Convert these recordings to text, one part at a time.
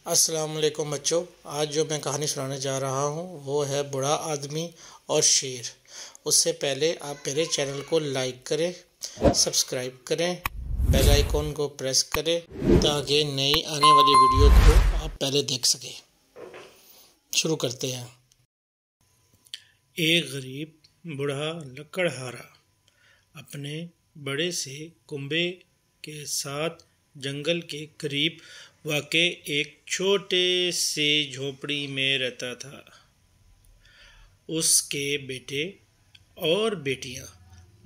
السلام علیکم بچوں، آج جو میں کہانی سنانے جا رہا ہوں وہ ہے بوڑھا آدمی اور شیر۔ اس سے پہلے آپ میرے چینل کو لائک کریں، سبسکرائب کریں، بیل آئیکن کو پریس کریں تاکہ نئی آنے والی ویڈیو کو آپ پہلے دیکھ سکیں۔ شروع کرتے ہیں۔ ایک غریب بوڑھا لکڑہارا اپنے بڑے سے کنبے کے ساتھ جنگل کے قریب واقع ایک چھوٹے سے جھونپڑی میں رہتا تھا۔ اس کے بیٹے اور بیٹیاں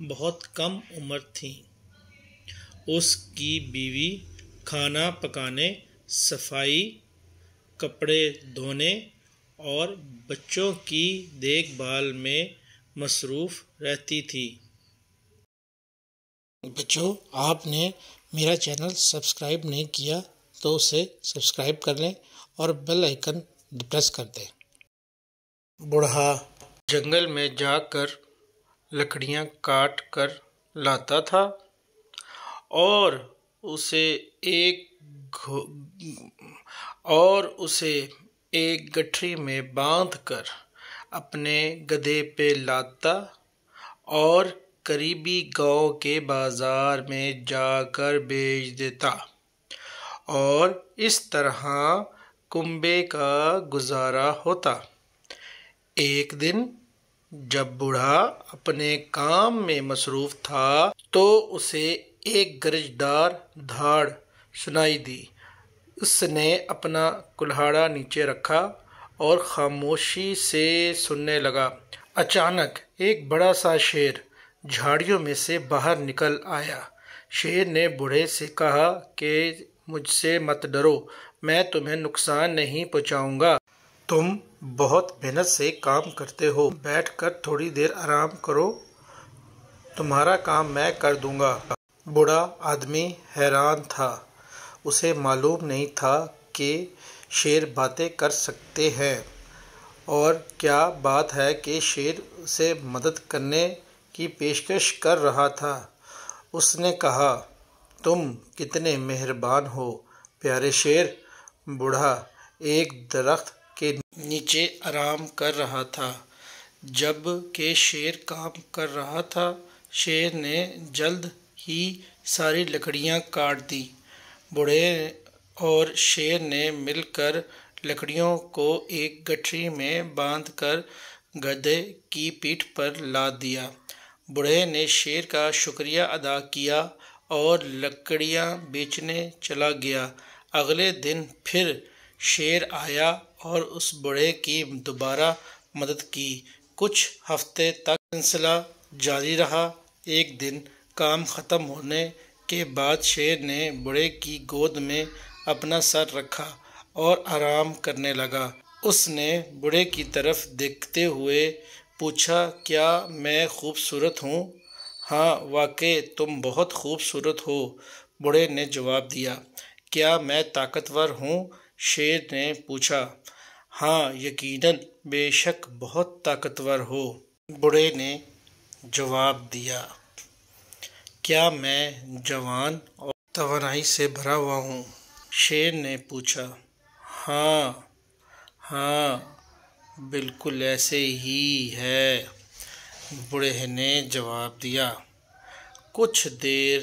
بہت کم عمر تھیں۔ اس کی بیوی کھانا پکانے، صفائی، کپڑے دھونے اور بچوں کی دیکھ بھال میں مصروف رہتی تھی۔ بچوں، آپ نے میرا چینل سبسکرائب نہیں کیا تو اسے سبسکرائب کر لیں اور بیل آئیکن پریس کر دیں۔ بوڑھا جنگل میں جا کر لکڑیاں کاٹ کر لاتا تھا اور اسے ایک گٹھری میں باندھ کر اپنے گدھے پہ لاتا اور قریبی گاؤں کے بازار میں جا کر بیچ دیتا اور اس طرح کنبے کا گزارا ہوتا۔ ایک دن جب بوڑھا اپنے کام میں مصروف تھا تو اسے ایک گرجدار دھاڑ سنائی دی۔ اس نے اپنا کلہاڑا نیچے رکھا اور خاموشی سے سننے لگا۔ اچانک ایک بڑا سا شیر جھاڑیوں میں سے باہر نکل آیا۔ شیر نے بوڑھے سے کہا کہ مجھ سے مت ڈرو، میں تمہیں نقصان نہیں پہنچاؤں گا۔ تم بہت محنت سے کام کرتے ہو، بیٹھ کر تھوڑی دیر آرام کرو، تمہارا کام میں کر دوں گا۔ بوڑھا آدمی حیران تھا۔ اسے معلوم نہیں تھا کہ شیر باتیں کر سکتے ہیں اور کیا بات ہے کہ شیر اسے مدد کرنے کی پیشکش کر رہا تھا۔ اس نے کہا، تم کتنے مہربان ہو پیارے شیر۔ بوڑھا ایک درخت کے نیچے آرام کر رہا تھا جب کہ شیر کام کر رہا تھا۔ شیر نے جلد ہی ساری لکڑیاں کاٹ دیں۔ بوڑھے اور شیر نے مل کر لکڑیوں کو ایک گٹھری میں باندھ کر گدھے کی پیٹھ پر لاد دیا۔ بوڑھے نے شیر کا شکریہ ادا کیا اور لکڑیاں بیچنے چلا گیا۔ اگلے دن پھر شیر آیا اور اس بوڑھے کی دوبارہ مدد کی۔ کچھ ہفتے تک سلسلہ جاری رہا۔ ایک دن کام ختم ہونے کے بعد شیر نے بوڑھے کی گود میں اپنا سر رکھا اور آرام کرنے لگا۔ اس نے بوڑھے کی طرف دیکھتے ہوئے پوچھا، کیا میں خوبصورت ہوں؟ ہاں، واقعی تم بہت خوبصورت ہو، بوڑھے نے جواب دیا۔ کیا میں طاقتور ہوں؟ شیر نے پوچھا۔ ہاں، یقیناً، بے شک بہت طاقتور ہو، بوڑھے نے جواب دیا۔ کیا میں جوان اور توانائی سے بھرا ہوا ہوں؟ شیر نے پوچھا۔ ہاں، بالکل ایسے ہی ہے، بوڑھے نے جواب دیا۔ کچھ دیر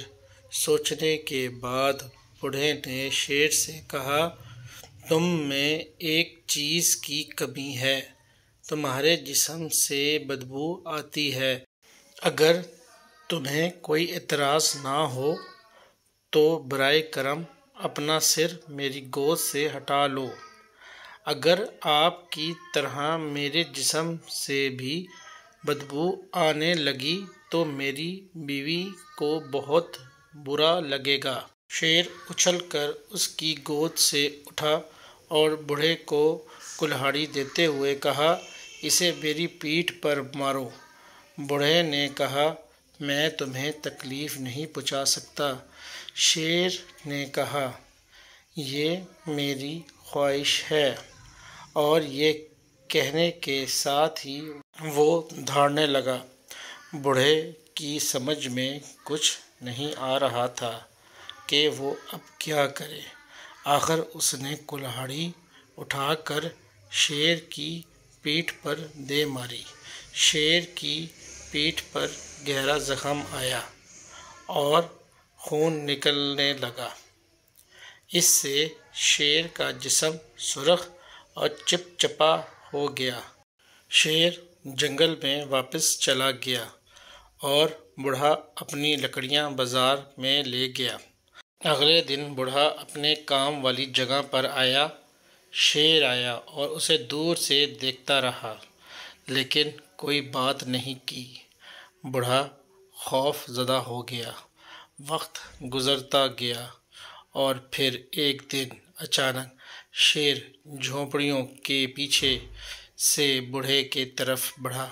سوچنے کے بعد بوڑھے نے شیر سے کہا، تم میں ایک چیز کی کمی ہے، تمہارے جسم سے بدبو آتی ہے۔ اگر تمہیں کوئی اعتراض نہ ہو تو برائے کرم اپنا سر میری گود سے ہٹا لو۔ اگر آپ کی طرح میرے جسم سے بھی بدبو آنے لگی تو میری بیوی کو بہت برا لگے گا۔ شیر اچھل کر اس کی گود سے اٹھا اور بوڑھے کو کلہاڑی دیتے ہوئے کہا، اسے میری پیٹھ پر مارو۔ بوڑھے نے کہا، میں تمہیں تکلیف نہیں پہنچا سکتا۔ شیر نے کہا، یہ میری خواہش ہے، اور یہ کہنے کے ساتھ ہی وہ دھاڑنے لگا۔ بوڑھے کی سمجھ میں کچھ نہیں آ رہا تھا کہ وہ اب کیا کرے۔ آخر اس نے کلہاڑی اٹھا کر شیر کی پیٹھ پر دے ماری۔ شیر کی پیٹھ پر گہرا زخم آیا اور خون نکلنے لگا۔ اس سے شیر کا جسم سرخ اور چپچپا ہو گیا۔ شیر جنگل میں واپس چلا گیا اور بوڑھا اپنی لکڑیاں بازار میں لے گیا۔ اگلے دن بوڑھا اپنے کام والی جگہ پر آیا۔ شیر آیا اور اسے دور سے دیکھتا رہا لیکن کوئی بات نہیں کی۔ بوڑھا خوف زدہ ہو گیا۔ وقت گزرتا گیا اور پھر ایک دن اچانک شیر جھونپڑیوں کے پیچھے سے بوڑھے کی طرف بڑھا۔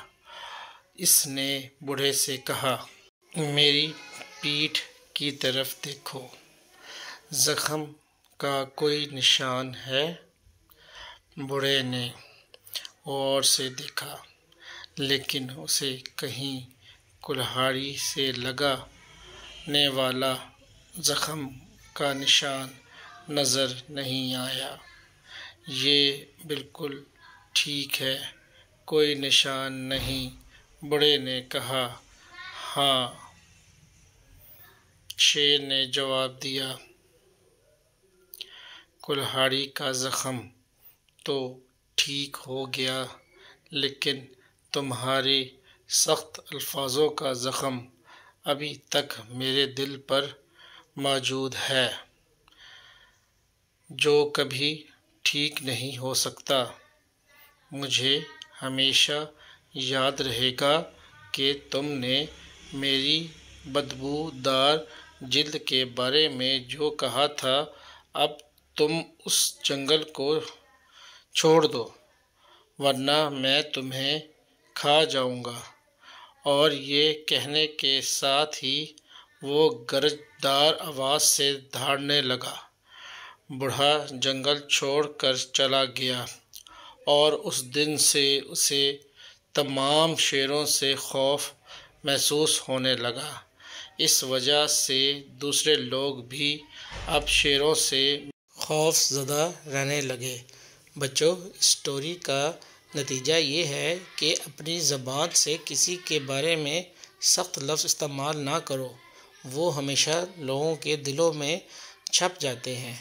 اس نے بوڑھے سے کہا، میری پیٹھ کی طرف دیکھو، زخم کا کوئی نشان ہے؟ بوڑھے نے غور سے دیکھا لیکن اسے کہیں کلہاڑی سے لگنے والا زخم کا نشان نظر نہیں آیا۔ یہ بالکل ٹھیک ہے، کوئی نشان نہیں، بوڑھے نے کہا۔ ہاں، شیر نے جواب دیا، کلہاڑی کا زخم تو ٹھیک ہو گیا لیکن تمہارے سخت الفاظوں کا زخم ابھی تک میرے دل پر موجود ہے جو کبھی ٹھیک نہیں ہو سکتا۔ مجھے ہمیشہ یاد رہے گا کہ تم نے میری بدبو دار جلد کے بارے میں جو کہا تھا۔ اب تم اس جنگل کو چھوڑ دو ورنہ میں تمہیں کھا جاؤں گا۔ اور یہ کہنے کے ساتھ ہی وہ گرجدار آواز سے دہاڑنے لگا۔ بوڑھا جنگل چھوڑ کر چلا گیا اور اس دن سے اسے تمام شیروں سے خوف محسوس ہونے لگا۔ اس وجہ سے دوسرے لوگ بھی اب شیروں سے خوف زدہ رہنے لگے۔ بچوں، اس اسٹوری کا نتیجہ یہ ہے کہ اپنی زبان سے کسی کے بارے میں سخت لفظ استعمال نہ کرو، وہ ہمیشہ لوگوں کے دلوں میں چھپ جاتے ہیں۔